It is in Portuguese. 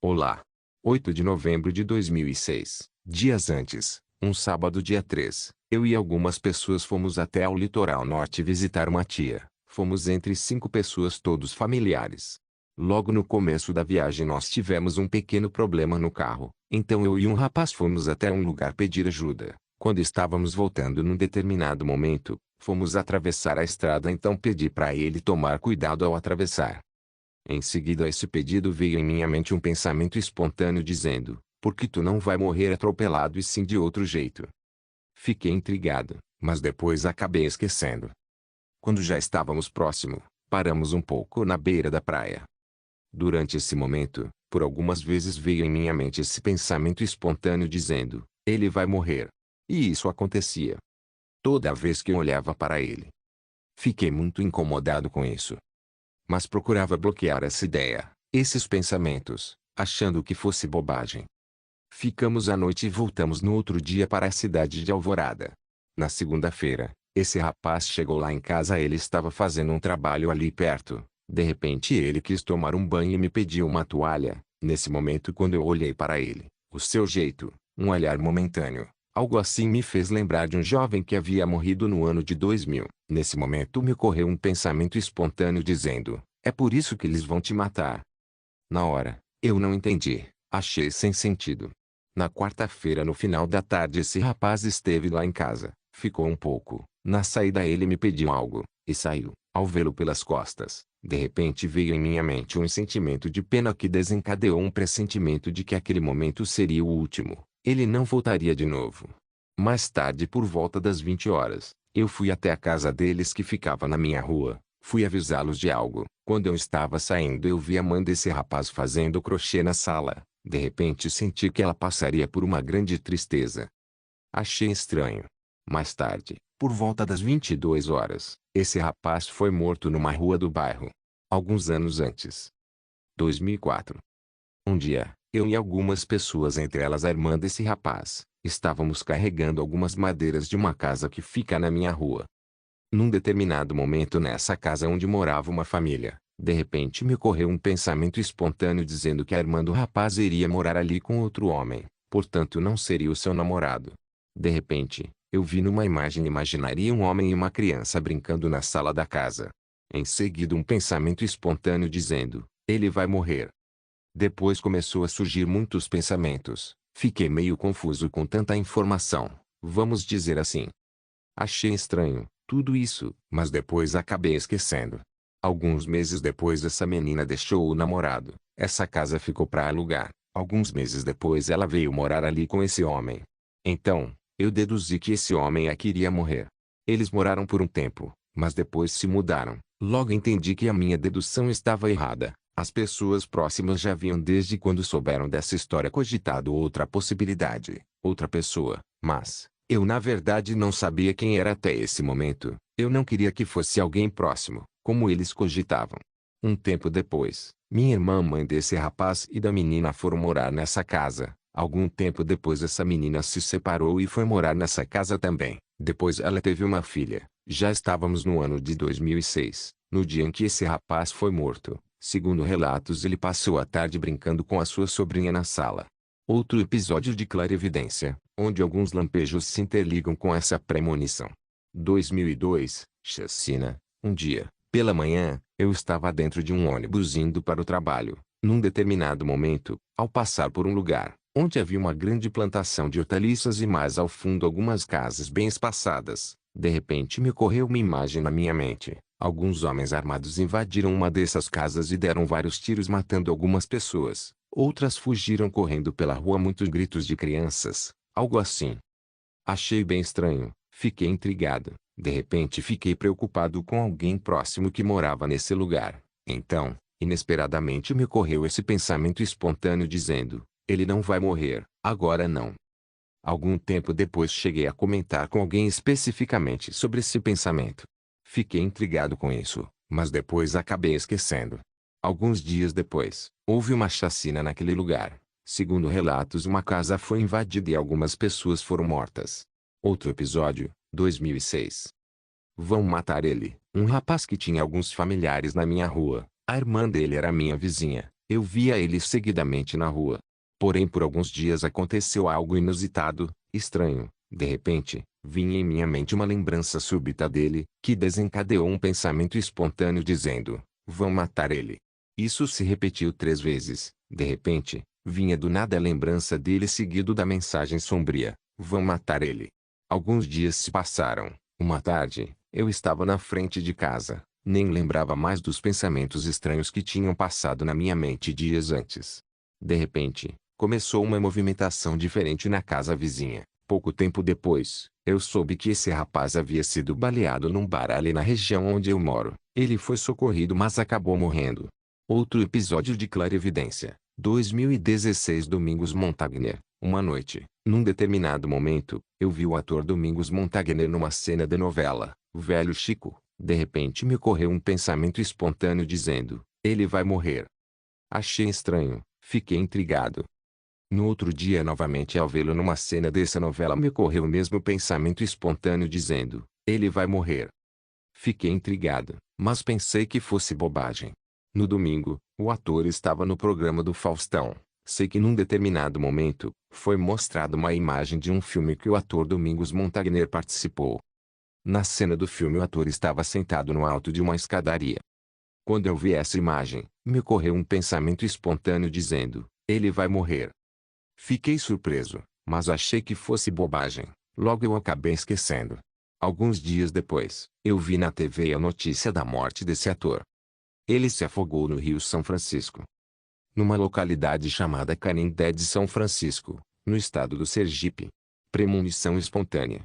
Olá. 8 de novembro de 2006. Dias antes, um sábado dia 3, eu e algumas pessoas fomos até ao litoral norte visitar uma tia. Fomos entre 5 pessoas, todos familiares. Logo no começo da viagem nós tivemos um pequeno problema no carro. Então eu e um rapaz fomos até um lugar pedir ajuda. Quando estávamos voltando num determinado momento, fomos atravessar a estrada, então pedi para ele tomar cuidado ao atravessar. Em seguida a esse pedido veio em minha mente um pensamento espontâneo dizendo: por que tu não vai morrer atropelado e sim de outro jeito? Fiquei intrigado, mas depois acabei esquecendo. Quando já estávamos próximo, paramos um pouco na beira da praia. Durante esse momento, por algumas vezes veio em minha mente esse pensamento espontâneo dizendo: ele vai morrer. E isso acontecia. Toda vez que eu olhava para ele. Fiquei muito incomodado com isso. Mas procurava bloquear essa ideia, esses pensamentos, achando que fosse bobagem. Ficamos à noite e voltamos no outro dia para a cidade de Alvorada. Na segunda-feira, esse rapaz chegou lá em casa. Ele estava fazendo um trabalho ali perto. De repente ele quis tomar um banho e me pediu uma toalha. Nesse momento, quando eu olhei para ele, o seu jeito, um olhar momentâneo, algo assim me fez lembrar de um jovem que havia morrido no ano de 2000. Nesse momento me ocorreu um pensamento espontâneo dizendo: é por isso que eles vão te matar. Na hora, eu não entendi, achei sem sentido. Na quarta-feira no final da tarde esse rapaz esteve lá em casa, ficou um pouco. Na saída ele me pediu algo, e saiu. Ao vê-lo pelas costas, de repente veio em minha mente um sentimento de pena que desencadeou um pressentimento de que aquele momento seria o último. Ele não voltaria de novo. Mais tarde, por volta das 20 horas, eu fui até a casa deles que ficava na minha rua. Fui avisá-los de algo. Quando eu estava saindo eu vi a mãe desse rapaz fazendo crochê na sala. De repente senti que ela passaria por uma grande tristeza. Achei estranho. Mais tarde, por volta das 22 horas, esse rapaz foi morto numa rua do bairro. Alguns anos antes. 2004. Um dia, eu e algumas pessoas, entre elas a irmã desse rapaz, estávamos carregando algumas madeiras de uma casa que fica na minha rua. Num determinado momento nessa casa onde morava uma família, de repente me ocorreu um pensamento espontâneo dizendo que a irmã do rapaz iria morar ali com outro homem, portanto não seria o seu namorado. De repente, eu vi numa imagem imaginária um homem e uma criança brincando na sala da casa. Em seguida um pensamento espontâneo dizendo: ele vai morrer. Depois começou a surgir muitos pensamentos. Fiquei meio confuso com tanta informação, vamos dizer assim. Achei estranho tudo isso, mas depois acabei esquecendo. Alguns meses depois essa menina deixou o namorado. Essa casa ficou para alugar. Alguns meses depois ela veio morar ali com esse homem. Então, eu deduzi que esse homem a queria morrer. Eles moraram por um tempo, mas depois se mudaram. Logo entendi que a minha dedução estava errada. As pessoas próximas já haviam desde quando souberam dessa história cogitado outra possibilidade, outra pessoa, mas eu na verdade não sabia quem era até esse momento. Eu não queria que fosse alguém próximo, como eles cogitavam. Um tempo depois, minha irmã, mãe desse rapaz e da menina foram morar nessa casa. Algum tempo depois essa menina se separou e foi morar nessa casa também. Depois ela teve uma filha. Já estávamos no ano de 2006, no dia em que esse rapaz foi morto. Segundo relatos, ele passou a tarde brincando com a sua sobrinha na sala. Outro episódio de clarividência, onde alguns lampejos se interligam com essa premonição. 2002, chacina. Um dia, pela manhã, eu estava dentro de um ônibus indo para o trabalho. Num determinado momento, ao passar por um lugar, onde havia uma grande plantação de hortaliças e mais ao fundo algumas casas bem espaçadas, de repente me ocorreu uma imagem na minha mente. Alguns homens armados invadiram uma dessas casas e deram vários tiros matando algumas pessoas. Outras fugiram correndo pela rua, muitos gritos de crianças, algo assim. Achei bem estranho, fiquei intrigado. De repente fiquei preocupado com alguém próximo que morava nesse lugar. Então, inesperadamente me ocorreu esse pensamento espontâneo dizendo: ele não vai morrer, agora não. Algum tempo depois cheguei a comentar com alguém especificamente sobre esse pensamento. Fiquei intrigado com isso, mas depois acabei esquecendo. Alguns dias depois, houve uma chacina naquele lugar. Segundo relatos, uma casa foi invadida e algumas pessoas foram mortas. Outro episódio, 2006. Vão matar ele, um rapaz que tinha alguns familiares na minha rua. A irmã dele era minha vizinha. Eu via ele seguidamente na rua. Porém por alguns dias aconteceu algo inusitado, estranho. De repente, vinha em minha mente uma lembrança súbita dele, que desencadeou um pensamento espontâneo dizendo: vão matar ele. Isso se repetiu 3 vezes. De repente, vinha do nada a lembrança dele seguido da mensagem sombria: vão matar ele. Alguns dias se passaram. Uma tarde, eu estava na frente de casa. Nem lembrava mais dos pensamentos estranhos que tinham passado na minha mente dias antes. De repente, começou uma movimentação diferente na casa vizinha. Pouco tempo depois, eu soube que esse rapaz havia sido baleado num bar ali na região onde eu moro. Ele foi socorrido mas acabou morrendo. Outro episódio de clarividência. 2016 Domingos Montagne. Uma noite, num determinado momento, eu vi o ator Domingos Montagne numa cena de novela, o Velho Chico. De repente me ocorreu um pensamento espontâneo dizendo: ele vai morrer. Achei estranho, fiquei intrigado. No outro dia novamente ao vê-lo numa cena dessa novela me ocorreu o mesmo pensamento espontâneo dizendo: ele vai morrer. Fiquei intrigado, mas pensei que fosse bobagem. No domingo, o ator estava no programa do Faustão. Sei que num determinado momento, foi mostrada uma imagem de um filme que o ator Domingos Montagne participou. Na cena do filme o ator estava sentado no alto de uma escadaria. Quando eu vi essa imagem, me ocorreu um pensamento espontâneo dizendo: ele vai morrer. Fiquei surpreso, mas achei que fosse bobagem. Logo eu acabei esquecendo. Alguns dias depois, eu vi na TV a notícia da morte desse ator. Ele se afogou no Rio São Francisco, numa localidade chamada Canindé de São Francisco, no estado do Sergipe. Premonição espontânea.